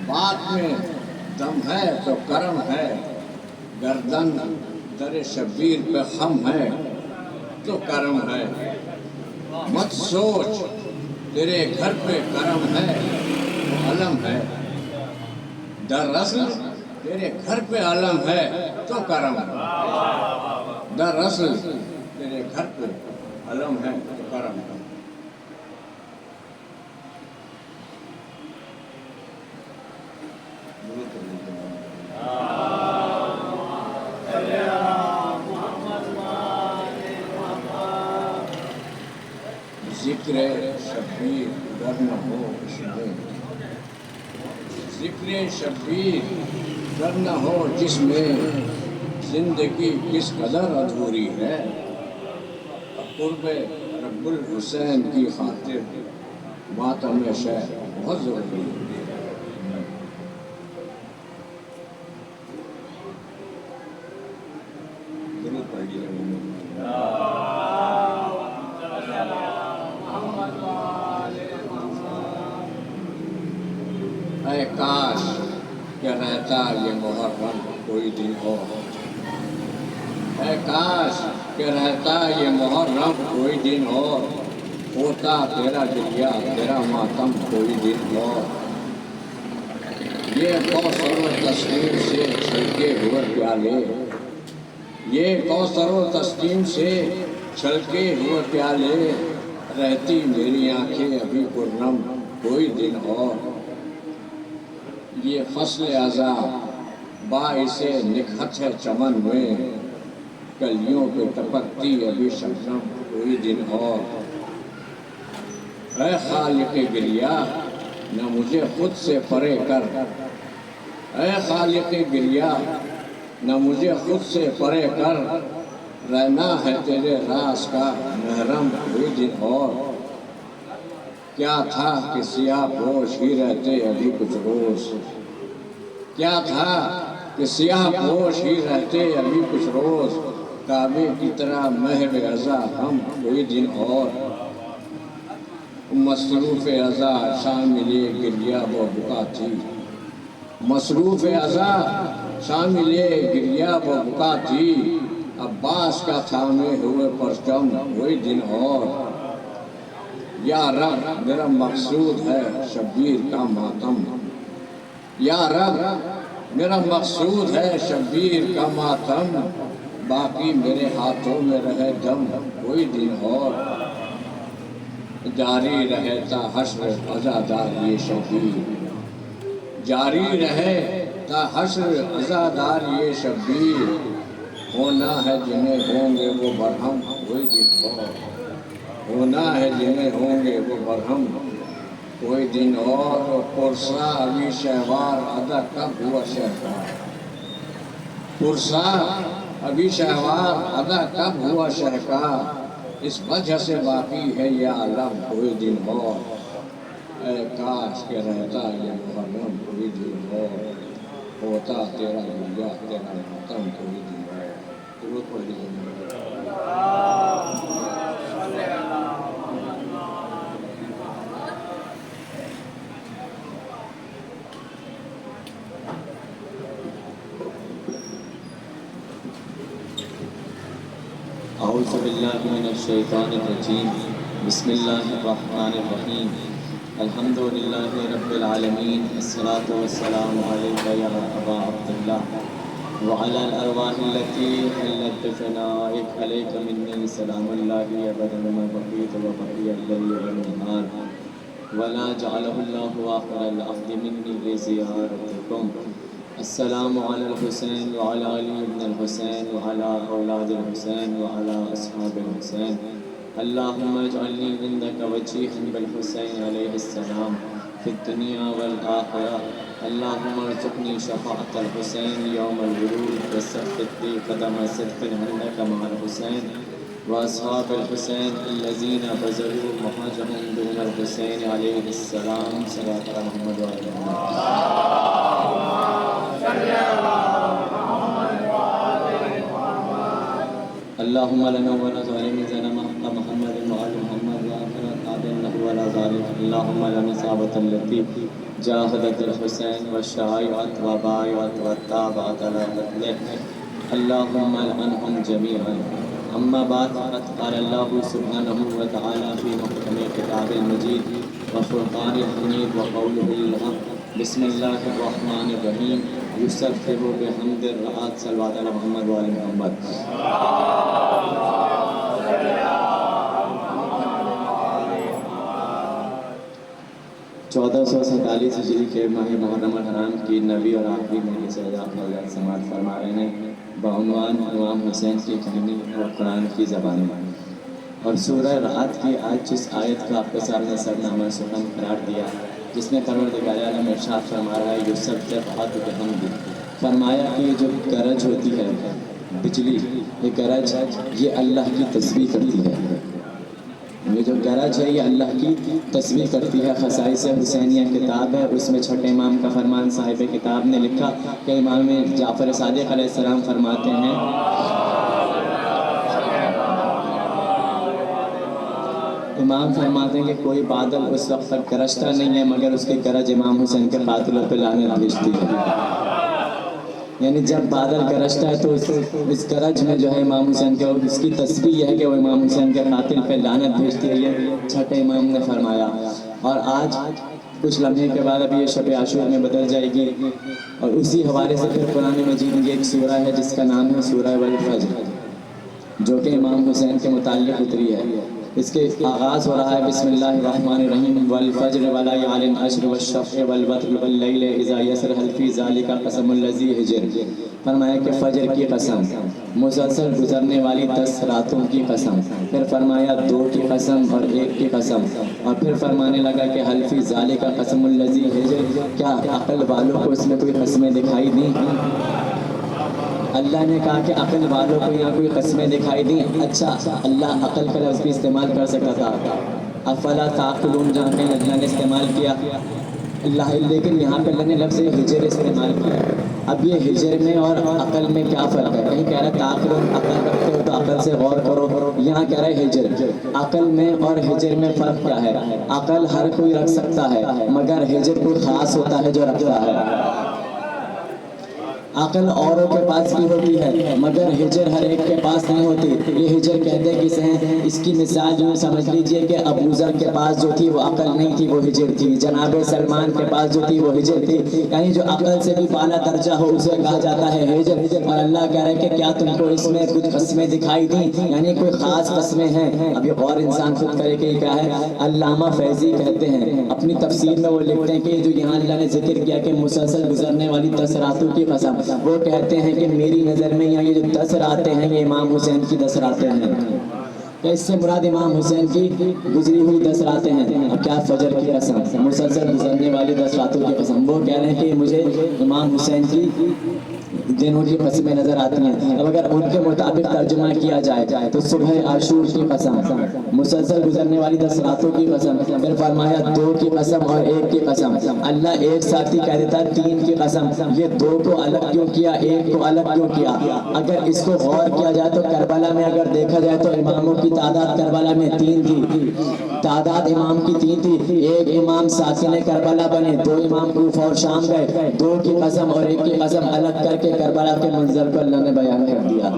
بات میں دم ہے تو کرم ہے، گردن در شبیر پہ خم ہے تو کرم ہے۔ مت سوچ تیرے گھر پہ کرم ہے تو علم ہے، دراصل تیرے گھر پہ علم ہے تو کرم ہے، دراصل تیرے گھر پہ علم ہے تو کرم ہے۔ ذکر شبیر گر نہ ہو اس میں، ذکر شبیر گر نہ ہو جس میں، زندگی کس قدر ادھوری ہے۔ قرب رب الحسین کی خاطر ماتم شہ بہت ضروری ہے۔ درود پڑھیے۔ اے کاش کہ رہتا یہ محرم کوئی دن اور، اے کاش کہ رہتا یہ محرم کوئی دن اور، ہوتا تیرا گریہ تیرا ماتم کوئی دن اور۔ یہ کوثر و تسلیم سے چھلکے ہوئے پیالے، یہ کوثر و تسلیم سے چھلکے ہوئے پیالے، رہتی میری آنکھیں ابھی پرنم کوئی دن اور۔ یہ فصل ازاں باعث نکھت ہے چمن میں، کلیوں پہ ٹپکتی ابھی شبنم کوئی دن اور۔ اے خالق گریہ نہ مجھے خود سے پرے کر، اے خالق گریہ نہ مجھے خود سے پرے کر، رہنا ہے تیرے راز کا محرم کوئی دن اور۔ کیا تھا کہ سیاہ پوش ہی رہتے ابھی کچھ روز، کیا تھا کہ سیاہ پوش ہی رہتے ابھی کچھ روز، کعبے کی طرح محو ازاں ہم کوئی دن اور۔ مصروف ازاں شامل گریہ و بکا تھی، مصروف ازاں شامل گریہ و بکا تھی، عباس کا تھامے ہوئے پرچم کوئی دن اور۔ یا رب میرا مقصود ہے شبیر کا ماتم، یا رب میرا مقصود ہے شبیر کا ماتم، باقی میرے ہاتھوں میں رہے دم کوئی دن اور۔ جاری رہے تا حشر عزادار یہ شبیر، جاری رہے تا حشر عزادار یہ شبیر، ہونا ہے جنہیں ہوں گے وہ برہم کوئی دن اور، ہونا ہے جنہیں ہوں گے وہ برہم کوئی دن اور۔ پرسا ابھی شہوار ادا کب ہوا شہکار، پرسا ابھی شہوار ادا کب ہوا شہکار، اس وجہ سے باقی ہے یہ عالم کوئی دن اور۔ اے کاش کہ رہتا یہ محرم کوئی دن اور، ہوتا تیرا گریہ تیرا ماتم کوئی دن اور۔ درود پڑھیے۔ اعوذ باللہ من الشیطان الرجیم، بسم اللہ الرحمن الرحیم، الحمد للہ رب العالمین، الصلاۃ والسلام علیک یا ابا عبداللہ وعلی الارواح التي حلت بفنائک، علیک منی سلام اللہ ابدا ما بقیت وبقی اللیل والنہار، ولا جعلہ اللہ آخر العهد منی لزیارتکم۔ السلام علی الحسین وعلی علی ابن الحسین وعلی اولاد الحسین وعلی اصحاب الحسین، اللہم اجعلنی عندک وجیہا بالحسین علیہ السلام فی الدنیا والآخرہ، اللہم ارزقنی شفاعت الحسین یوم الورود وثبت لی قدم صدق عندک مع الحسین واصحاب الحسین الذین بذلوا مہاجرهم دون الحسین علیہ السلام، صلاۃ علی محمد وعلی محمد۔ اللهم لنا ولا ظالمين حق محمد وعلى محمد وآخر قادر له ولا ظالم، اللهم لنا صابة التي جاهدت الحسين والشايعت وبايعت واتبعت على قتله اللهم لعنهم جميعا. أما بعد فقد قال الله سبحانه وتعالى في محكم كتاب المجيد وفرقان الحميد وقوله الحق بسم الله الرحمن الرحيم يسبح بحمد الرعاة صلوات على محمد وآل محمد. 1447 ہجری کے ماہ محرم الحرام کی نویں اور آخری مہینے سے حضرات سماعت فرما رہے ہیں بعنوان امام حسین کی کہانی اور قرآن کی زبان میں. اور سورہ رعد کی آج جس آیت کا آپ کے سامنے سرنامہ سخن قرار دیا جس میں پروردگار عالم ارشاد فرما رہا ہے یسبح بحمدہ، فرمایا کہ یہ جو گرج ہوتی ہے بجلی، یہ گرج یہ اللہ کی تسبیح کرتی ہے. یہ جو گرج ہے یہ اللہ کی تسبیح کرتی ہے. خصائص حسینیہ کتاب ہے، اس میں چھٹے امام کا فرمان صاحب کتاب نے لکھا کہ امام جعفر صادق علیہ السلام فرماتے ہیں امام فرماتے ہیں کہ کوئی بادل اس وقت تک گرجتا نہیں ہے مگر اس کی گرج امام حسین کے قاتلوں پہ لعنت بھیجتی ہے. یعنی جب بادل گرجتا ہے تو اس گرج میں جو ہے امام حسین کے اس کی تسبیح یہ ہے کہ وہ امام حسین کے قاتل پہ لعنت بھیجتی ہے. یہ چھٹے امام نے فرمایا. اور آج کچھ لمحے کے بعد ابھی یہ شب عاشور میں بدل جائے گی اور اسی حوالے سے پھر قرآن مجید میں ایک سورہ ہے جس کا نام ہے سورہ والفجر، جو کہ امام حسین کے متعلق اتری ہے. اس کے آغاز ہو رہا ہے بسم اللہ الرحمن الرحیم والفجر وليال عشر والشفع والوتر واللیل اذا یسر هل فی ذلک قسم الذی حجر. فرمایا کہ فجر کی قسم، مسلسل گزرنے والی 10 راتوں کی قسم، پھر فرمایا 2 کی قسم اور 1 کی قسم، اور پھر فرمانے لگا کہ حل فی ذلک قسم الذی حجر. کیا عقل والوں کو اس میں کوئی قسمیں دکھائی دیں؟ اللہ نے کہا کہ عقل والوں کو یہاں کوئی قسمیں دکھائی دیں. اچھا اللہ عقل کا لفظ بھی استعمال کر سکتا تھا، افلا تعقلون جہاں کہیں اللہ نے استعمال کیا اللہ، لیکن یہاں پہ اللہ نے لفظ ہجر استعمال کیا. اب یہ ہجر میں اور عقل میں کیا فرق ہے؟ کہیں کہہ رہا ہے تعقلون عقل رکھتے ہو تو عقل سے غور کرو، یہاں کہہ رہا ہے ہجر. عقل میں اور ہجر میں فرق کیا ہے؟ عقل ہر کوئی رکھ سکتا ہے مگر ہجر کوئی خاص ہوتا ہے جو رکھتا ہے. عقل اوروں کے پاس بھی ہوتی ہے مگر ہجر ہر ایک کے پاس نہیں ہوتی. یہ ہجر کہتے کسے ہیں؟ اس کی مثال یوں سمجھ لیجئے کہ ابو ذر کے پاس جو تھی وہ عقل نہیں تھی، وہ ہجر تھی. جناب سلمان کے پاس جو تھی وہ ہجر تھی. یعنی جو عقل سے بھی بالا درجہ ہو اسے کہا جاتا ہے ہجر. اور اللہ کہہ رہے کہ کیا تم کو اس میں کچھ قسمیں دکھائی دیں؟ یعنی کوئی خاص قسمیں ہیں. اب یہ اور انسان خود کرے کہ یہ کیا ہے. علامہ فیضی کہتے ہیں اپنی تفسیر میں، وہ لکھتے ہیں کہ جو یہاں اللہ نے ذکر کیا کہ مسلسل گزرنے والی 10 راتوں کی قسم، وہ کہتے ہیں کہ میری نظر میں یہاں یہ جو 10 راتیں ہیں یہ امام حسین کی 10 راتیں ہیں. کہ اس سے مراد امام حسین کی گزری ہوئی 10 راتیں ہیں. اور کیا فجر کی قسم، مسلسل گزرنے والی 10 راتوں کی قسم. وہ کہہ رہے ہیں کہ مجھے امام حسین کی دنوں کی قسمیں نظر آتی ہیں. اب اگر ان کے مطابق ترجمہ کیا جائے تو صبح عاشور کی قسم، مسلسل گزرنے والی 10 راتوں کی قسم، پھر فرمایا 2 کی قسم اور 1 کی قسم. اللہ ایک ساتھ ہی کہہ دیتا ہے 3 کی قسم. یہ 2 کو الگ کیوں کیا، 1 کو الگ کیوں کیا؟ اگر اس کو غور کیا جائے تو کربلا میں اگر دیکھا جائے تو اماموں کی تعداد کربلا میں 3 تھی. تعداد امام کی 3 تھی. 1 امام ساکن کربلا بنے، 2 امام کوفہ اور شام گئے. 2 کی قسم اور 1 کی قسم الگ کر کے کربلا کے منظر کو اللہ نے بیان کر دیا.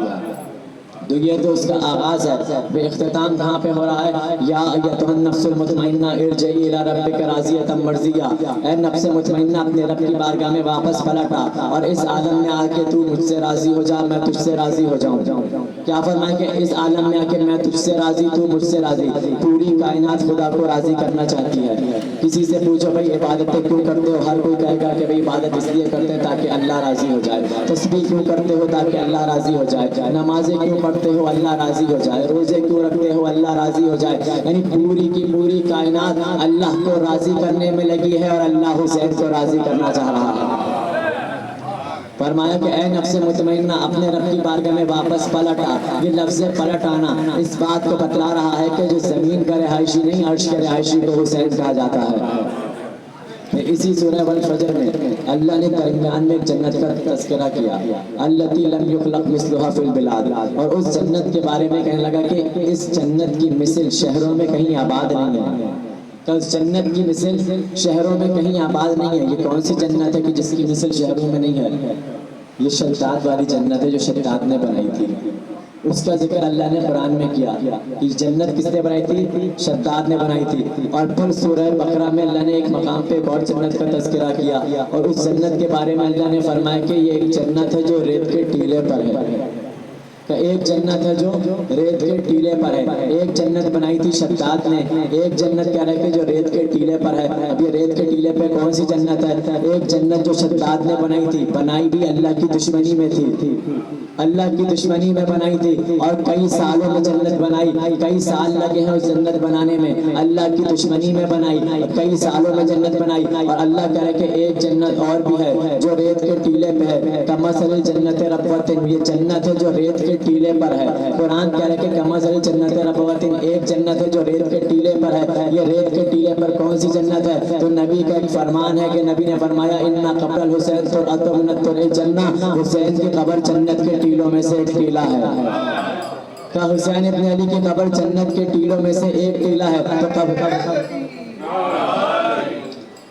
تو یہ تو اس کا آغاز ہے. پھر اختتام کہاں پہ ہو رہا ہے؟ یا ایتھا النفس المطمئنہ ارجعی الی ربک راضیۃ مرضیہ، اے نفس مطمئنہ اپنے رب کی بارگاہ میں واپس پلٹ آ اور اس عالم میں آ کے تو مجھ سے راضی ہو جا، میں تجھ سے راضی ہو جاؤں. کیا فرمائیں کہ اس عالم میں آ کے میں تجھ سے راضی، تو مجھ سے راضی. پوری کائنات خدا کو راضی کرنا چاہتی ہے. کسی سے پوچھو بھائی عبادتیں کیوں کرتے ہو، ہر کوئی کہے گا کہ بھائی عبادت اس لیے کرتے ہیں تاکہ اللہ راضی ہو جائے. تسبیح کیوں کرتے ہو؟ تاکہ اللہ راضی ہو جائے. نمازیں کیوں پڑھتے ہو؟ اللہ راضی ہو جائے. روزے کیوں رکھتے ہو؟ اللہ راضی ہو جائے. یعنی پوری کی پوری کائنات اللہ کو راضی کرنے میں لگی ہے اور اللہ حسین کو راضی کرنا چاہ رہا ہے. فرمایا کہ اے نفس مطمئنہ اپنے رب کی بارگاہ میں واپس پلٹ آ. یہ لفظ پلٹ آنا اس بات کو بتلا رہا ہے کہ جو زمین کا رہائشی نہیں عرش کے رہائشی کو حسین کہا جاتا ہے. اسی سورہ والفجر میں اللہ نے درمیان میں جنت کا تذکرہ کیا، التی لم یخلق مثلھا فی البلاد. اور اس جنت کے بارے میں کہنے لگا کہ اس جنت کی مثل شہروں میں کہیں آباد نہیں ہے. کہ اس جنت کی مثل شہروں میں کہیں آباد نہیں ہے۔ یہ کون سی جنت ہے کہ جس کی مثل شہروں میں نہیں ہے؟ یہ شداد والی جنت ہے جو شداد نے بنائی تھی۔ اس کا ذکر اللہ نے قرآن میں کیا کہ جنت کس نے بنائی تھی؟ شداد نے بنائی تھی۔ اور پھر سورہ بقرہ میں اللہ نے ایک مقام پہ ایک اور جنت کا تذکرہ کیا، اور اس جنت کے بارے میں اللہ نے فرمایا کہ یہ ایک جنت ہے جو ریت کے ٹیلے پر ہے۔ کہ ایک جنت ہے جو ریت کے ٹیلے پر ہے۔ ایک جنت بنائی تھی شداد نے، ایک جنت کیا رہے کہ جو ریت کے ٹیلے پر ہے۔ اب یہ ریت کے ٹیلے پہ کون سی جنت ہے؟ ایک جنت جو شداد نے بنائی تھی، بنائی بھی اللہ کی دشمنی میں تھی، اللہ کی دشمنی میں بنائی تھی، اور کئی سالوں میں جنت بنائی، کئی سال لگے ہیں اس جنت بنانے میں، اللہ کی دشمنی میں بنائی، کئی سالوں میں جنت بنائی۔ اور اللہ کہہ رہے کہ ایک جنت اور بھی ہے جو ریت کے ٹیلے پہ ہے، کمثل جنت ربوۃ، یہ جنت ہے جو ریت کے ٹیلے پر ہے۔ قرآن کہہ رہے کہ کمثل جنت ربوۃ، ایک جنت ہے جو ریت کے ٹیلے پر ہے۔ یہ ریت کے ٹیلے پر کون سی جنت ہے؟ تو نبی کا ایک فرمان ہے کہ نبی نے فرمایا ان قبر الحسین طلعۃ من طلوع الجنہ، حسین کی قبر جنت کے ٹیلوں میں سے ایک ٹیلا ہے۔ کہ حسین ابن علی کی قبر جنت کے ٹیلوں میں سے ایک ٹیلا ہے۔ تو کب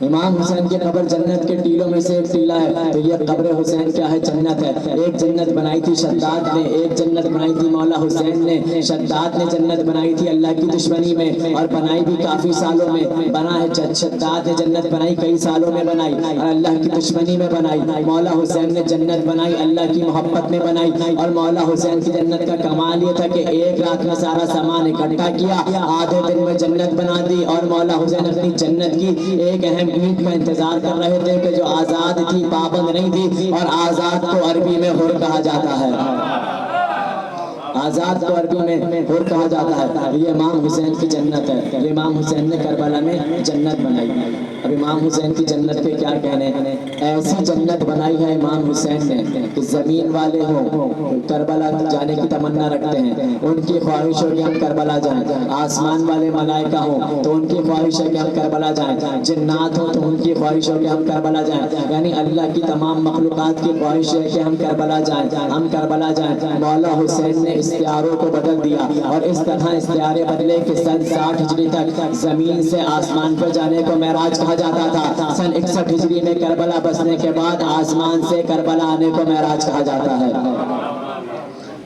امام حسین کی قبر جنت کے ٹیلوں میں سے ایک ٹیلا ہے، تو یہ قبر حسین کیا ہے؟ جنت ہے۔ ایک جنت بنائی تھی شداد نے، ایک جنت بنائی تھی مولا حسین نے۔ شداد نے جنت بنائی تھی اللہ کی دشمنی میں، اور بنائی بھی کافی سالوں میں بنا ہے۔ شداد نے جنت بنائی کئی سالوں میں بنائی اور اللہ کی دشمنی میں بنائی۔ مولا حسین نے جنت بنائی اللہ کی محبت میں بنائی، اور مولا حسین کی جنت کا کمال یہ تھا کہ ایک رات میں سارا سامان اکٹھا کیا، آدھے دن میں جنت بنا دی، اور مولا حسین اپنی جنت کی ایک اہم اینٹ کا انتظار کر رہے تھے کہ جو آزاد تھی، پابند نہیں تھی، اور آزاد کو عربی میں حر کہا جاتا ہے۔ آزاد کو عربی میں حر کہا جاتا ہے۔ یہ امام حسین کی جنت ہے، یہ امام حسین نے کربلا میں جنت بنائی۔ اب امام حسین کی جنت کے کیا کہنے؟ ایسی جنت بنائی ہے امام حسین نے کہ زمین والے ہوں کربلا جانے کی تمنا رکھتے ہیں، ان کی خواہش ہو کہ ہم کربلا جائیں، آسمان والے ملائکہ ہوں تو ان کی خواہش ہے کہ ہم کربلا جائیں، جنات ہوں تو ان کی خواہش ہو کہ ہم کربلا جائیں، یعنی اللہ کی تمام مخلوقات کی خواہش ہے کہ ہم کربلا جائیں، ہم کربلا جائیں۔ مولا حسین نے استعاروں کو بدل دیا، اور اس طرح استعارے بدلے کہ سن 60 ہجری تک زمین سے آسمان پر جانے کو معراج کہا جاتا تھا، سن 61 ہجری میں کربلا بسنے کے بعد آسمان سے کربلا آنے کو معراج کہا جاتا ہے۔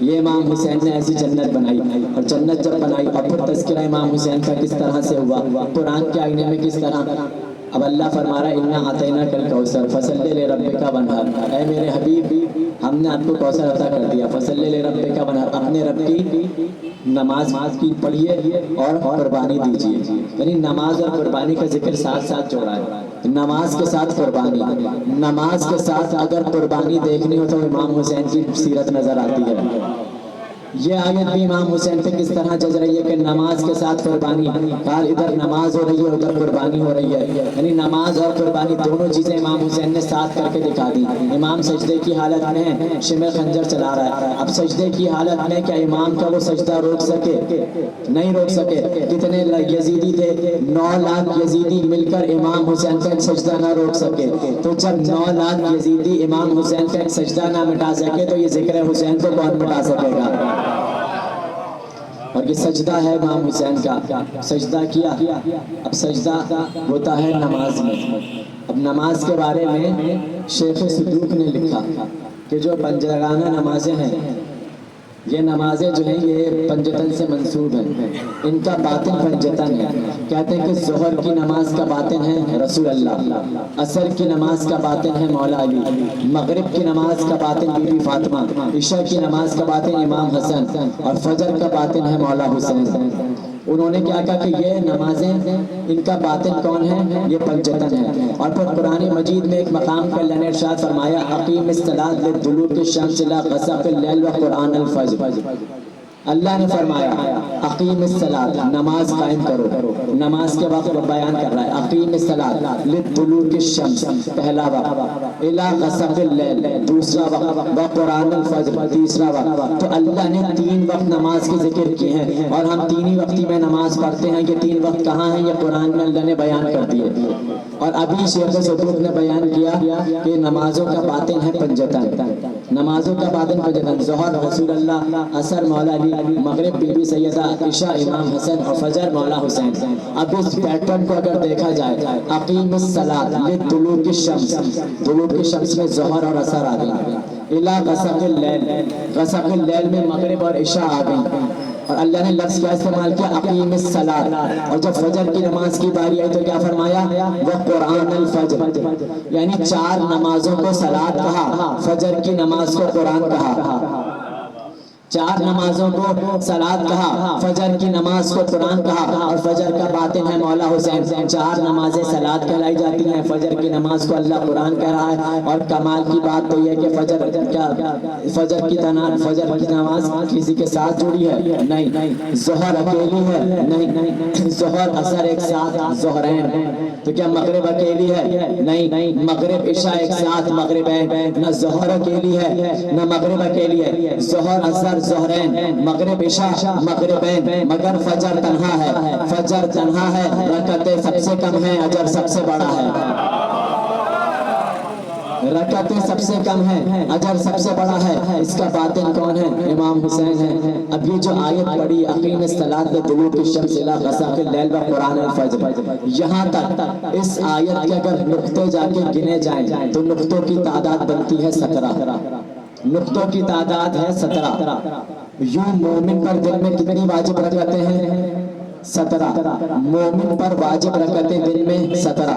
یہ امام حسین نے ایسی جنت بنائی، اور جنت جب بنائی اور پھر تذکرہ امام حسین کا کس طرح سے ہوا، قرآن کے آئینے میں کس طرح۔ اب اللہ فرما رہا ہے اِنَّا أَعْطَيْنَاكَ الْكَوْثَرَ فَصَلِّ لِرَبِّكَ وَانْحَرْ، اے میرے حبیب ہم نے آپ کو کوثر عطا کر دیا، فَصَلِّ لِرَبِّكَ وَانْحَرْ، اپنے رب کی نماز کی پڑھیے اور قربانی دیجیے، یعنی نماز اور قربانی کا ذکر ساتھ ساتھ جوڑا ہے، نماز کے ساتھ قربانی، نماز کے ساتھ اگر قربانی دیکھنی ہو تو امام حسین کی سیرت نظر آتی ہے۔ یہ آیت بھی امام حسین پہ کس طرح جج رہی ہے کہ نماز کے ساتھ قربانی، کار ادھر نماز ہو رہی ہے ادھر قربانی ہو رہی ہے، یعنی نماز اور قربانی دونوں چیزیں امام حسین نے ساتھ کر کے دکھا دی۔ امام سجدے کی حالت میں شمع خنجر چلا رہا ہے، اب سجدے کی حالت میں کیا امام کا وہ سجدہ روک سکے؟ نہیں روک سکے۔ کتنے یزیدی تھے؟ 9 لاکھ یزیدی مل کر امام حسین کا ایک سجدہ نہ روک سکے، تو جب 9 لاکھ یزیدی امام حسین کا ایک سجدہ نہ مٹا سکے تو یہ ذکر حسین کو کون مٹا سکے گا؟ اور یہ سجدہ ہے امام حسین کا، سجدہ کیا۔ اب سجدہ ہوتا ہے نماز میں۔ اب نماز کے بارے میں شیخ صدوق نے لکھا کہ جو پنجگانہ نمازیں ہیں، یہ نمازیں جو ہیں یہ پنجتن سے منسوب ہیں، ان کا باطن پنجتن ہے۔ کہتے ہیں کہ ظہر کی نماز کا باطن ہے رسول اللہ، عصر کی نماز کا باطن ہے مولا علی، مغرب کی نماز کا باطن بی بی فاطمہ، عشاء کی نماز کا باطن امام حسن، اور فجر کا باطن ہے مولا حسین۔ انہوں نے کیا کہا کہ یہ نمازیں ان کا باطن کون ہے؟ یہ پنجتن ہے۔ اور پھر قرآن مجید میں ایک مقام پر اللہ نے ارشاد فرمایا اقیم الصلاۃ لدلوک الشمس الی غسق اللیل وقرآن الفجر، اللہ نے فرمایا اقیم الصلاۃ، نماز قائم کرو، نماز کے وقت بیان کر رہا ہے اقیم الصلاۃ لدلوک الشمس پہلا وقت، الی غسق اللیل دوسرا وقت، وقرآن الفجر تیسرا وقت۔ تو اللہ نے 3 وقت نماز کے ذکر کیے ہیں، اور ہم 3 ہی وقتی میں نماز پڑھتے ہیں۔ یہ 3 وقت کہاں ہیں؟ یہ قرآن میں اللہ نے بیان کر دیے، اور ابھی شیخ صدوق نے بیان کیا کہ نمازوں کا باطن ہے پنجتن۔ نمازوں کا بعد فجر، ظہر رسول اللہ، عصر مولا علی، مغرب بی بی سیدہ عائشہ امام حسن اور فجر مولا حسین۔ اب اس پیٹرن کو اگر دیکھا جائے، اقیم الصلاۃ لطلوع الشمس، طلوع الشمس میں ظہر اور عصر آ گئی، الی غسق اللیل، غسق اللیل میں مغرب اور عشاء آ گئی، اور اللہ نے لفظ کیا استعمال کیا؟ اقیم الصلاۃ۔ اور جب فجر کی نماز کی باری آئی تو کیا فرمایا؟ وقرآن الفجر، یعنی 4 نمازوں کو صلاۃ کہا، فجر کی نماز کو قرآن کہا، 4 نمازوں کو صلاۃ کہا، فجر کی نماز کو قرآن کہا، اور فجر کا باطن ہے مولا حسین۔ 4 نمازیں صلاۃ کہلائی جاتی ہیں، فجر کی نماز کو اللہ قرآن کہہ رہا ہے، اور کمال کی بات تو یہ کہ فجر کی نماز کسی کے ساتھ جڑی ہے؟ نہیں۔ ظہر اکیلی ہے؟ نہیں۔ ظہر عصر ایک ساتھ، ظہرین۔ تو کیا مغرب اکیلی ہے؟ نہیں۔ مغرب عشاء ایک ساتھ، مغربین۔ نہ ظہر اکیلی ہے نہ مغرب اکیلی ہے، ظہر عصر ظہرین، مغرب عشاء مغربین، مگر فجر تنہا ہے، فجر تنہا ہے، رکعتیں سب سے کم ہیں، اجر سب سے بڑا ہے، رکعتیں سب سے کم ہیں، اجر سب سے بڑا ہے۔ اس کا باطن کون ہے؟ امام حسین ہے۔ اب یہ جو آیت پڑھی، اقیم الصلاۃ لطلوع الشمس الی غسق اللیل وقرآن الفجر، یہاں تک اس آیت کے اگر نقطے جا کے گنے جائیں تو نقطوں کی تعداد بنتی ہے 17، نقطوں کی تعداد ہے 17۔ یوں مومن پر دن میں کتنی واجب رکعتیں ہیں؟ 17۔ مومن پر واجب رکعتیں دن میں 17،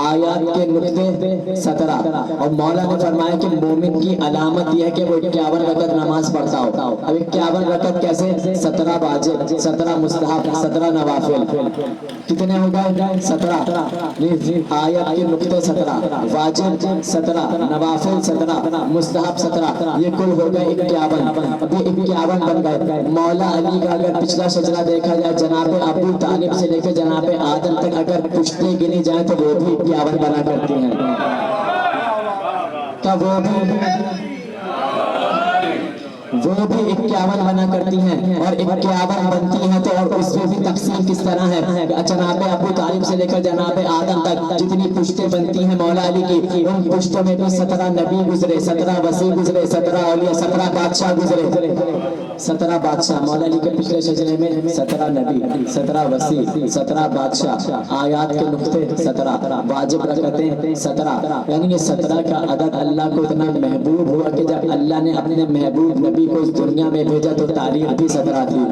آیات کے نقطے 17۔ اور مولا نے فرمایا کہ مومن کی علامت یہ ہے کہ وہ 51 رکعت نماز پڑھتا ہو۔ اب 51 رکعت کیسے؟ 17 واجب، 17 مستحب، 17 نوافل، کتنے ہو گئے؟ 17۔ آیات کے نقطے 17، واجب 17، نوافل 17، مستحب 17، یہ کل ہو گئے 51۔ یہ 51 بن گئے۔ مولا علی کا اگر پچھلا شجرہ دیکھا جائے، جناب ابو طالب سے لے کے جناب آدم تک اگر پشتیں گنی جائیں تو وہ بھی 51 بنا کرتی ہیں، تو وہ بھی 51 بنا کرتی ہیں، اور 51 بنتی ہیں تو اور اس میں بھی تقسیم کس طرح ہے؟ جناب ابو طالب سے لے کر جناب آدم تک جتنی پشتیں بنتی ہیں مولا علی کی، ان پشتوں میں بھی 17 نبی گزرے، 17 وسیع گزرے، 17 اولیاء، 17 بادشاہ گزرے، 17 بادشاہ مولا علی کے پچھلے شجرے میں 17 نبی، 17 وسیع، 17 بادشاہ، آیات کے نقطے 17، واجب رکعتیں 17۔ یعنی یہ 17 کا عدد اللہ کو اتنا محبوب ہوا کہ جب اللہ نے اپنے محبوب نبی کو اس دنیا میں بھیجا تو تاریخ بھی 17 تھی،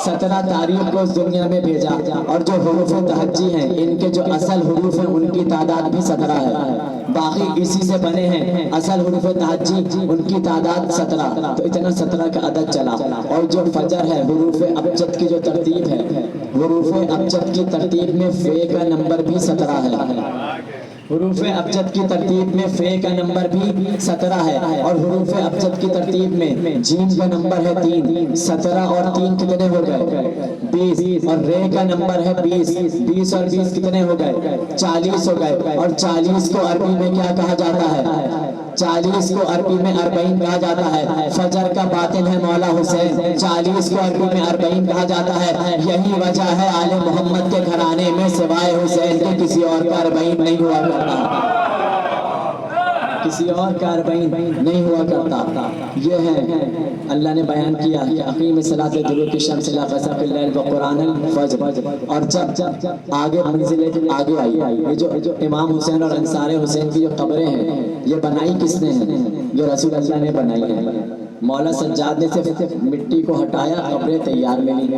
17 تاریخ کو اس دنیا میں بھیجا۔ اور جو حروف تہجی ہیں، ان کے جو اصل حروف ہیں ان کی تعداد بھی 17 ہے، باقی اسی سے بنے ہیں، اصل حروف تہجی ان کی تعداد 17، تو اتنا 17 کا عدد چلا۔ اور جو فجر ہے، حروف ابجد کی جو ترتیب ہے، حروف ابجد کی ترتیب میں فے کا نمبر بھی 17 ہے، حروف ابجد کی ترتیب میں فے کا نمبر بھی 17 ہے، اور حروف ابجد کی ترتیب میں جیم کا نمبر ہے 3، 17 اور 3 کتنے ہو گئے؟ 20، اور رے کا نمبر ہے 20، 20 اور 20 کتنے ہو گئے؟ 40 ہو گئے۔ اور 40 کو عربی میں کیا کہا جاتا ہے؟ 40 کو عربی میں 40 کہا جاتا ہے۔ فجر کا باطن ہے مولا حسین، 40 کو عربی میں 40 کہا جاتا ہے۔ یہی وجہ ہے آل محمد کے گھرانے میں سوائے حسین کے کسی اور کا 40 نہیں ہوا کرتا، کسی اور کا 40 نہیں ہوا کرتا۔ یہ ہے اللہ نے بیان کیا کہ اقیم الصلاۃ لطلوع الشمس الی غسق اللیل وقرآن الفجر۔ اور جب آگے منزل آگے آئی، یہ جو امام حسین اور انصار حسین کی جو قبریں ہیں، یہ بنائی کس نے ہیں؟ یہ رسول اللہ نے بنائی ہیں۔ مولا سجاد نے صرف مٹی کو ہٹایا، قبریں تیار ملی،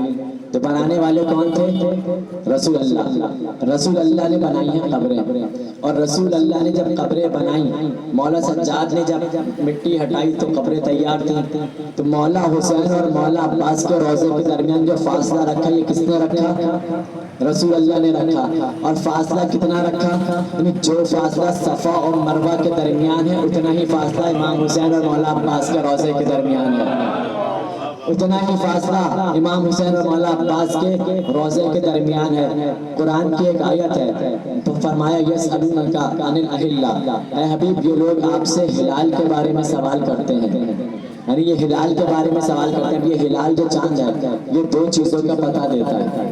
تو بنانے والے کون تھے؟ رسول اللہ، رسول اللہ نے بنائی ہیں قبریں۔ اور رسول اللہ نے جب قبریں بنائی، مولا سجاد نے جب مٹی ہٹائی تو قبریں تیار تھیں، تو مولا حسین اور مولا عباس کے روضے کے درمیان جو فاصلہ رکھا، یہ کس نے رکھا؟ رسول اللہ نے رکھا۔ اور فاصلہ کتنا رکھا؟ یعنی جو فاصلہ صفا اور مروہ کے درمیان ہے، اتنا ہی فاصلہ امام حسین اور مولا عباس کے روضے کے درمیان ہے، اتنا ہی فاصلہ امام حسین اور مولا عباس کے روضے کے درمیان ہے۔ قرآن کی ایک آیت ہے تو فرمایا یسألونک عن الأہلہ، اے حبیب یہ لوگ آپ سے ہلال کے بارے میں سوال کرتے ہیں، یعنی یہ ہلال کے بارے میں سوال کرتے ہیں۔ یہ ہلال جو چاند ہے، یہ 2 چیزوں کا پتہ دیتا ہے،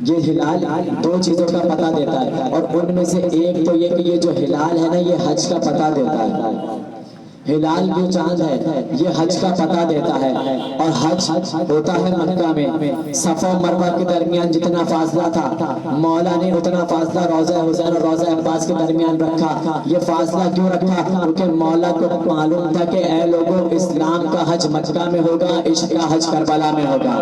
یہ ہلال 2 چیزوں کا پتہ دیتا ہے، اور ان میں سے ایک تو یہ کہ یہ جو ہلال ہے نا، یہ حج کا پتہ دیتا ہے۔ ہلال جو چاند ہے یہ حج کا پتہ دیتا ہے، اور حج ہوتا ہے مکہ میں۔ صفا و مروہ کے درمیان جتنا فاصلہ تھا مولا نے اتنا فاصلہ روضہ حسین اور روضہ عباس کے درمیان رکھا۔ یہ فاصلہ کیوں رکھا؟ کیونکہ مولا کو معلوم تھا کہ اے لوگوں، اسلام کا حج مکہ میں ہوگا، عشق کا حج کربلا میں ہوگا۔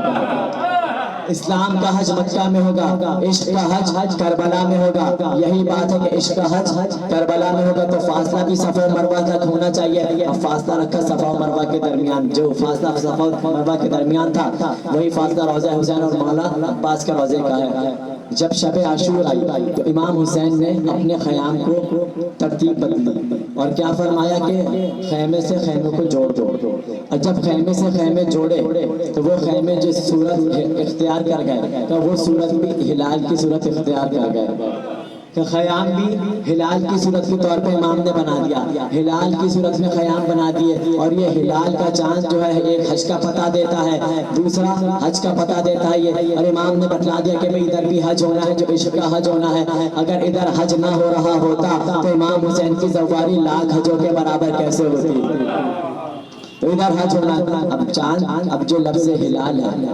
اسلام کا حج مکہ میں ہوگا، عشق کا حج کربلا میں ہوگا۔ یہی بات ہے کہ عشق کا حج کربلا میں ہوگا، تو فاصلہ بھی صفا و مروہ تک ہونا چاہیے۔ اب فاصلہ رکھا صفا و مروہ کے درمیان، جو فاصلہ صفا و مروہ کے درمیان تھا وہی فاصلہ روضہ حسین اور مولا عباس کے روضے کا ہے۔ جب شب عاشور آئی تو امام حسین نے اپنے خیام کو ترتیب بدلی اور کیا فرمایا کہ خیمے سے خیمے کو جوڑ دو۔ اور جب خیمے سے خیمے جوڑے تو وہ خیمے جس صورت اختیار کر گئے تو وہ صورت بھی ہلال کی صورت اختیار کر گئے، کہ خیام بھی ہلال کی صورت کے طور پہ امام نے بنا دیا، ہلال کی صورت میں خیام بنا دیے۔ اور یہ ہلال کا چاند جو ہے ایک حج کا پتہ دیتا ہے، دوسرا حج کا پتہ دیتا ہے یہ، اور امام نے بتلا دیا کہ بھئی ادھر بھی حج ہونا ہے، جو عشق کا حج ہونا ہے۔ اگر ادھر حج نہ ہو رہا ہوتا تو امام حسین کی زواری لاکھ حجوں کے برابر کیسے ہوتی؟ تو ادھر حج ہونا۔ اب چاند، اب جو لفظ ہلال ہے،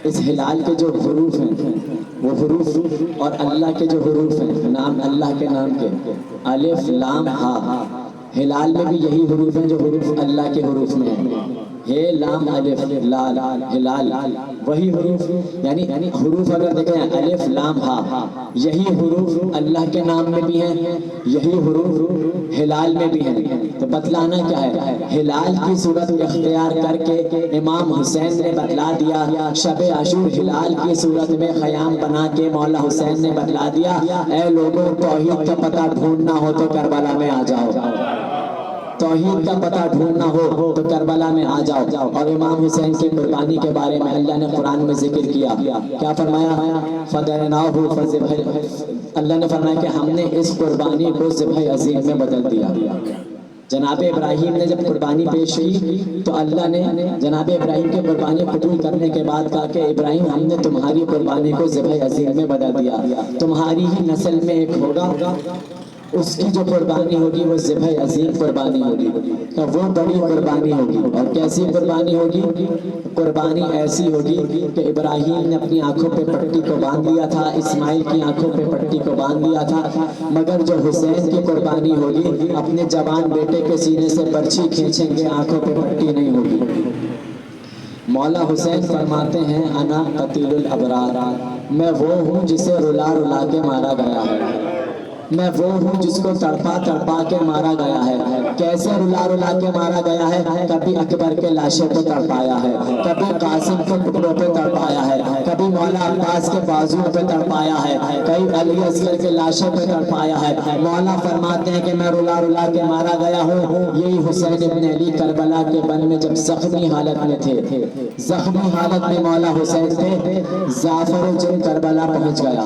اس ہلال کے جو حروف ہیں وہ حروف اور اللہ کے جو حروف ہیں، نام اللہ کے نام کے، الف لام ہا، ہلال میں بھی یہی حروف ہیں جو حروف اللہ کے حروف میں ہیں، ہے لام الف لال ہلال، وہی حروف، یعنی حروف اگر دیکھیں الف لام ہا، یہی حروف اللہ کے نام میں بھی ہیں، یہی حروف ہلال میں بھی ہیں۔ تو بتلانا کیا ہے؟ ہلال کی صورت اختیار کر کے امام حسین نے بتلا دیا، شب عاشور ہلال کی صورت میں خیام بنا کے مولا حسین نے بتلا دیا، اے لوگوں توحید کا پتہ ڈھونڈنا ہو تو کربلا میں آ جاؤ، توحید کا پتہ ڈھونڈنا ہو تو کربلا میں آ جاؤ۔ اور امام حسین کی قربانی کے بارے میں اللہ نے قرآن میں ذکر کیا، کیا فرمایا؟ فَدَيْنَاهُ فَذِبْحِ، اللہ نے فرمایا کہ ہم نے اس قربانی کو ذبح عظیم میں بدل دیا۔ جناب ابراہیم نے جب قربانی پیش کی تو اللہ نے جناب ابراہیم کی قربانی قبول کرنے کے بعد کہا کہ ابراہیم ہم نے تمہاری قربانی کو ذبح عظیم میں بدل دیا، تمہاری ہی نسل میں ایک ہوگا، اس کی جو قربانی ہوگی وہ ذبح عظیم قربانی ہوگی، تو وہ بڑی قربانی ہوگی۔ اور کیسی قربانی ہوگی؟ قربانی ایسی ہوگی کہ ابراہیم نے اپنی آنکھوں پہ پٹی کو باندھ لیا تھا، اسماعیل کی آنکھوں پہ پٹی کو باندھ لیا تھا، مگر جو حسین کی قربانی ہوگی اپنے جوان بیٹے کے سینے سے برچھی کھینچیں گے، آنکھوں پہ پٹی نہیں ہوگی۔ مولا حسین فرماتے ہیں انا قتیل الابرار، میں وہ ہوں جسے رلا رلا کے مارا گیا ہے، میں وہ ہوں جس کو تڑپا تڑپا کے مارا گیا ہے۔ کیسے رلا رلا کے مارا گیا ہے؟ کبھی اکبر کے لاشے پہ تڑپایا ہے، کبھی قاسم کے ٹکڑوں پہ تڑپایا ہے، کبھی مولا عباس کے بازو پہ تڑپایا ہے، کئی علی اصغر کے لاشے پہ تڑپایا ہے۔ مولا فرماتے ہیں کہ میں رلا رلا کے مارا گیا ہوں۔ یہی حسین ابن علی کربلا کے بن میں جب زخمی حالت میں تھے، زخمی حالت میں مولا حسین تھے، جعفر جن کربلا پہنچ گیا۔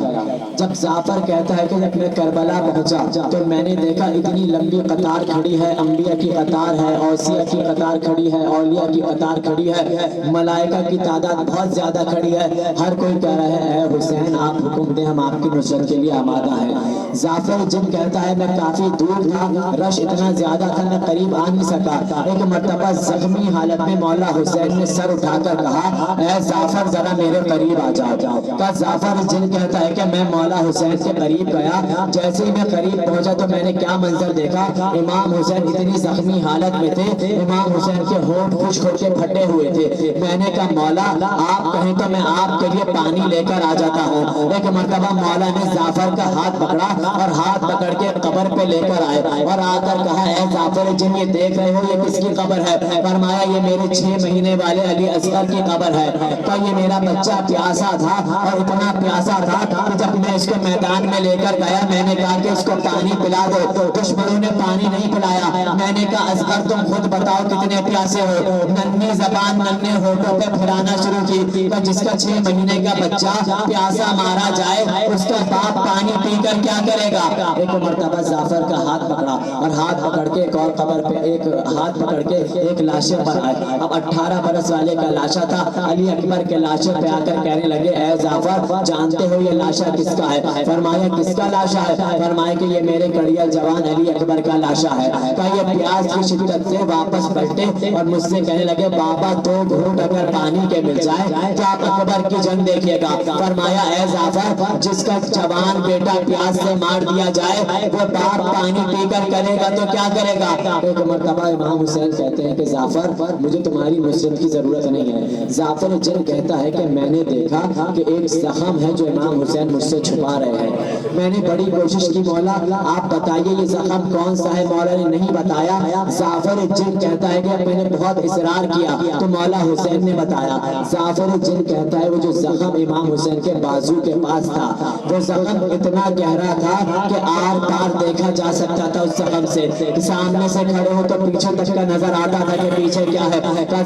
جب جعفر کہتا ہے کہ جب میں کربلا پہنچا تو میں نے دیکھا اتنی لمبی قطار کھڑی ہے، انبیاء کی قطار ہے، اوصیاء کی قطار کھڑی ہے، اولیاء کی قطار کھڑی ہے، ملائکہ کی تعداد بہت زیادہ کھڑی ہے، ہر کوئی کہہ رہا ہے اے حسین آپ حکم دیں، ہم آپ کی نصرت کے لیے آمادہ ہیں۔ جعفر جن کہتا ہے میں کافی دور تھا، رش اتنا زیادہ تھا میں قریب آ نہیں سکا، ایک مرتبہ زخمی حالت میں مولا حسین نے سر اٹھا کر کہا اے جعفر ذرا میرے قریب آ جاؤ۔ کہ جعفر جن کہتا ہے کہ میں مولا حسین کے قریب گیا، جیسے ہی میں قریب پہنچا تو میں نے کیا منظر دیکھا؟ امام حسین اتنی زخمی حالت میں تھے، امام حسین کے ہونٹ خشک ہو کے پھٹے ہوئے تھے۔ میں نے کہا مولا آپ کہیں تو میں آپ کے لیے پانی لے کر آ جاتا ہوں۔ ایک مرتبہ مولا نے جعفر کا ہاتھ پکڑا اور ہاتھ پکڑ کے قبر پہ لے کر آئے اور آ کر کہا اے جعفر جن یہ دیکھ رہے ہو یہ کس کی قبر ہے؟ فرمایا یہ میرے 6 مہینے والے علی اصغر کی قبر ہے۔ کہ یہ میرا بچہ پیاسا تھا اور اتنا پیاسا تھا کہ جب میں اس کو میدان میں لے کر گیا میں نے کہا کہ اس کو پانی پلا دو، دشمنوں نے پانی نہیں پلایا۔ میں نے کہا اصغر تم خود بتاؤ کتنے پیاسے ہو؟ ننھی زبان ننھے ہونٹوں پہ پھرانا شروع کی کہ جس کا 6 مہینے کا بچہ پیاسا مارا جائے اس کا باپ پانی پی کر کیا کرے گا؟ ایک مرتبہ جعفر کا ہاتھ پکڑا اور ہاتھ پکڑ کے ایک اور قبر پہ ایک ہاتھ پکڑ کے ایک لاشے پر آئے. اب 18 برس والے کا لاشا تھا. علی اکبر کے لاشے پہ آ کر کہنے لگے اے جعفر جانتے ہو یہ لاشا کس کا ہے؟ فرمایا کس کا لاشا ہے؟ فرمایا کہ یہ میرے کڑیل جوان علی اکبر کا لاشا ہے. کہ یہ پیاس کی شدت سے واپس پلٹے اور مجھ سے کہنے لگے بابا 2 گھونٹ اگر پانی کے مل جائے تو آپ اکبر کی جنگ دیکھیے گا. فرمایا اے جعفر جس کا جوان بیٹا پیاس سے مار دیا جائے وہ باپ پانی پی کر کرے گا تو کیا کرے گا؟ ایک مرتبہ امام حسین کہتے ہیں کہ جعفر مجھے تمہاری نصرت کی ضرورت نہیں ہے. جعفر جن کہتا ہے کہ میں نے دیکھا کہ ایک زخم ہے جو امام حسین مجھ سے چھپا رہے ہیں. میں نے بڑی کوشش کی مولا آپ بتائیے یہ زخم کون سا ہے؟ مولا نے نہیں بتایا. جعفر جن کہتا ہے کہ میں نے بہت اصرار کیا تو مولا حسین نے بتایا. جعفر جن کہتا ہے وہ جو زخم امام حسین کے بازو کے پاس تھا وہ زخم اتنا گہرا تھا کہ آر پار دیکھا جا سکتا تھا. اس زخم سے سامنے سے کھڑے ہو تو پیچھے تک کا نظر آتا تھا کہ پیچھے کیا ہے.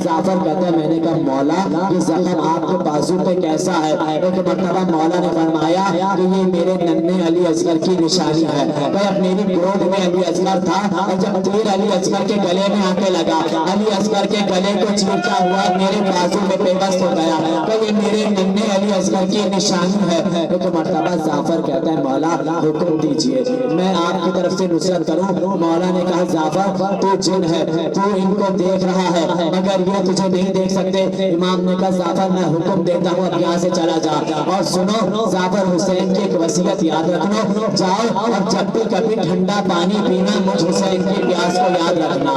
جعفر کہتا ہے میں نے کہا مولا یہ زخم آپ کے بازو پہ کیسا ہے؟ ایک مرتبہ مولا نے فرمایا کہ یہ میرے ننھے علی اصغر کی نشانی ہے. اب میری گود میں علی اصغر تھا اور جب تیر علی اصغر کے گلے میں آ کے لگا علی اصغر کے گلے کو چیرتا ہوا میرے بازو میں پیوست ہو گیا. کہ یہ میرے ننھے علی اصغر کی نشانی ہے. ایک مرتبہ جعفر کہتا ہے مولا حکم دیجئے میں آپ کی طرف سے نصرت کروں. مولا نے کہا جعفر تو جن ہے تو ان کو دیکھ رہا ہے مگر یہ تجھے نہیں دیکھ سکتے. امام نے کہا جعفر میں حکم دیتا ہوں اب یہاں سے چلا جا. اور سنو جعفر حسین کی ایک وصیت یاد رکھنا جاؤ اور جب بھی کبھی ٹھنڈا پانی پینا مجھ حسین کی پیاس کو یاد رکھنا.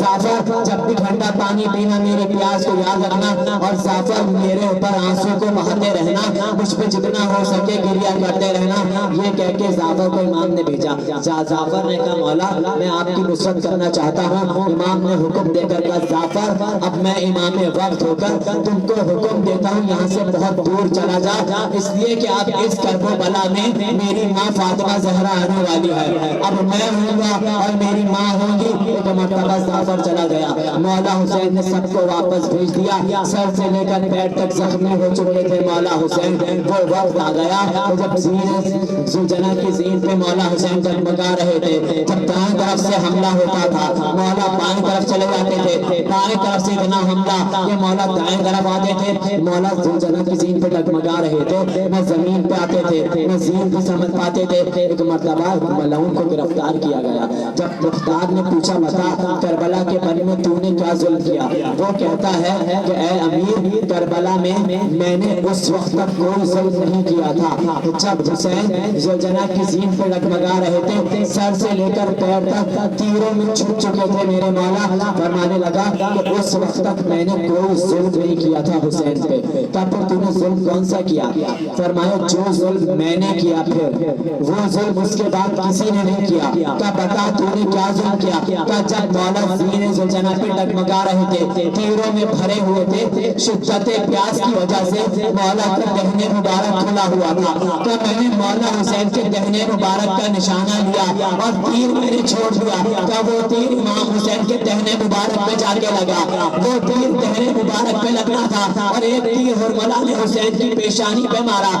جعفر جب بھی ٹھنڈا پانی پینا میری پیاس کو یاد رکھنا اور جعفر میرے اوپر آنسو کو بہاتے رہنا مجھ پہ جتنا ہو سکے گریا کرتے رہنا. یہ کہہ کے جعفر کو امام نے بھیجا. جعفر نے کہا مولا میں آپ کی نصرت کرنا چاہتا ہوں. امام نے حکم دے کر کہا جعفر اب میں امام وقت ہو کر تم کو حکم دیتا ہوں یہاں سے بہت دور چلا جا اس لیے کہ اب اس کرب و بلا میں میری ماں فاطمہ زہرا آنے والی ہے. اب میں ہوں گا اور میری ماں ہوں گی. ایک مرتبہ جعفر چلا گیا. مولا حسین نے سب کو واپس بھیج دیا. سر سے لے کر پیر تک زخمی ہو چکے تھے مولا حسین. وہ وقت آ گیا جب زلجنہ کی زین پہ مولا حسین جگمگا رہے تھے. جب دائیں طرف سے حملہ ہوتا تھا مولا بائیں طرف چلے جاتے تھے. بائیں طرف سے اتنا حملہ کہ مولا دائیں طرف آتے تھے. مولا زلجنہ کی زین پہ ڈگمگا رہے تھے. نہ زمین پہ آتے تھے نہ زین پہ سمجھ پاتے تھے. ایک مرتبہ ملعون کو گرفتار کیا گیا. جب مختار نے پوچھا بتا کربلا کے بارے میں تو نے کیا ظلم کیا؟ وہ کہتا ہے کہ اے امیر کربلا میں میں نے اس وقت تک کوئی ظلم نہیں کیا تھا جب حسین زلجنہ کی زین پہ ڈگمگا رہے تھے. سر سے لے کر پیر تک تیروں میں چھپ چکے تھے میرے مولا. فرمانے لگا کہ اس وقت تک میں نے کوئی ظلم نہیں کیا تھا حسین پہ. تب تو نے ظلم کون سا کیا؟ فرمایا جو ظلم میں نے کیا پھر وہ ظلم اس کے بعد کسی نے نہیں کیا. کیا بتا تو نے کیا ظلم کیا؟ کیا جب مولا زین زلجنہ پہ ڈگمگا رہے تھے تیروں میں بھرے ہوئے تھے شدت پیاس کی وجہ سے مولا کے دہنے مبارک کھلا ہوا تھا. تو میں نے مولا حسین کے دہنے مبارک کا نشانہ لیا اور تیر میں نے چھوڑ دیا. کیا وہ تیر امام حسین کے دہنے مبارک پہ جا کے لگا؟ وہ تیر دہنے مبارک پہ لگنا تھا اور ایک تیر حرملہ نے حسین کی پیشانی پہ مارا.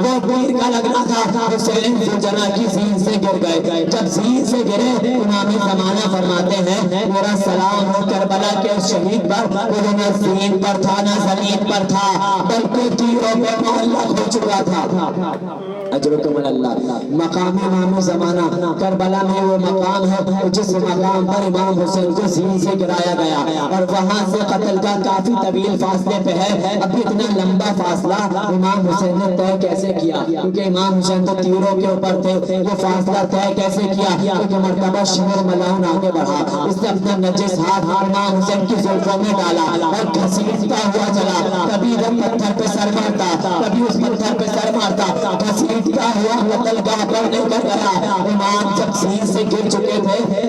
وہ تیر کا لگنا تھا. حسین زلجنہ کی زین سے گر گئے. جب زین سے گرے امام زمانہ فرماتے ہیں میرا سلام ہو کربلا کے اس شہید پر وہ نہ زین پر تھا نہ زمین پر تھا بلکہ تیروں پہ معلق ہو چکا تھا. اجرکم اللہ. مقام امام زمانہ کربلا میں وہ مقام ہے جس مقام پر امام حسین کو زین سے گرایا گیا اور وہاں سے قتل کا کافی طویل فاصلے پہ ہے. اب اتنا لمبا فاصلہ امام حسین نے طے کیسے کیا؟ کیونکہ امام حسین تو تیروں کے اوپر تھے. وہ فاصلہ طے کیسے کیا؟ ایک مرتبہ شمر ملعون آگے بڑھا. اس نے اپنا نجس ہاتھ امام حسین کی زلفوں میں ڈالا اور گھسیٹتا ہوا چلا. کبھی وہ پتھر پہ سر مارتا کبھی اس پتھر پہ سر مارتا. گھسیٹتا ہوا قتل گاہ پر لے کر گیا. امام جب زین سے گر چکے تھے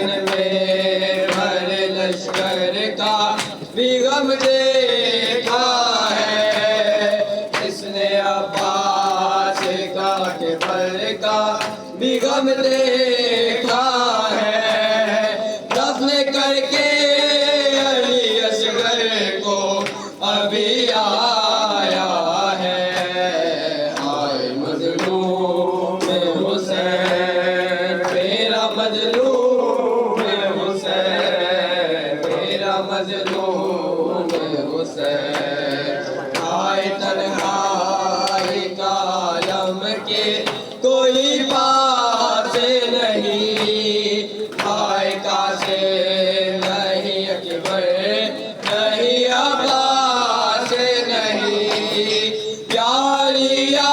حسن میں ہر لشکر کا بھی غم دیکھا ہے، اس نے عباس کا کفر کا بھی غم دیکھا ہے، دفن کر کے علی اصغر کو ابھی آیا ہے، آئے مظلوم حسین میرا مظلوم حسین میرا مظلوم حسین، آئے تنہائی کا عالم کے کوئی پاس نہیں، آئے قاسم نہیں اکبر نہیں عباس نہیں، پیاریا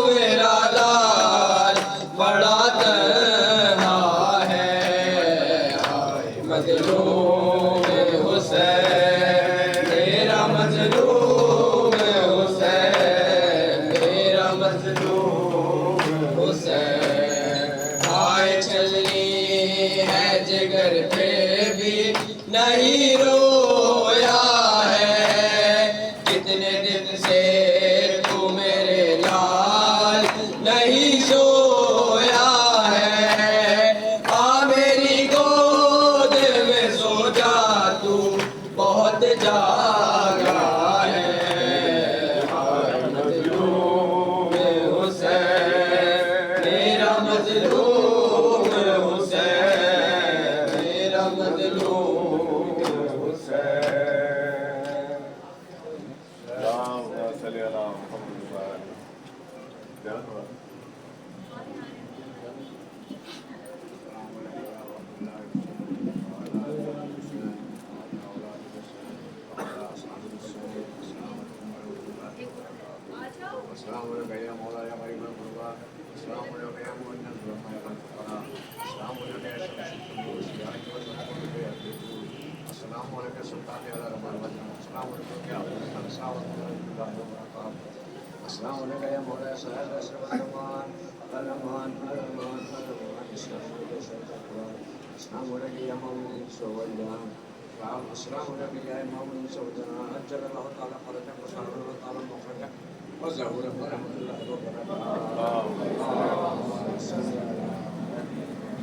میرا لال بڑا تنہا ہے، آئے مظلوم حسین میرا مظلوم حسین میرا مظلوم حسین، آئے چلنی ہے جگر پہ بھی نہیں رویا ہے، کتنے دن سے تو میرے لال نہیں سویا ہے، آ میری گود میں سو جا تو بہت جاگا ہے، آئے مظلوم حسین میرا مظلوم حسین میرا مظلوم حسین۔ اللهم صل على محمد وعلى آله وصحبه۔ السلام علیکم یا مولانا غریب الغربا، السلام علیکم یا معین الظلماء والفقراء، السلام علیکم یا شمس الشموس یا اجود القلوب یا الدجول، السلام علیکم سلطان علی رحمان الرحیم، السلام علیکم یا ابو الخلصاء ورحمۃ اللہ وبرکاتہ، السلام علیکم یا مولانا صاحب اشرف الرحمان الرحمان الرحمان الرحمان السلام علیکم یا مولانا سوالجان، السلام علیکم یا امام سوالجان، اجل اللہ تعالی فرجہ وسار اللہ تعالی مخرجہ وزہور رحمۃ اللہ وبرکاتہ۔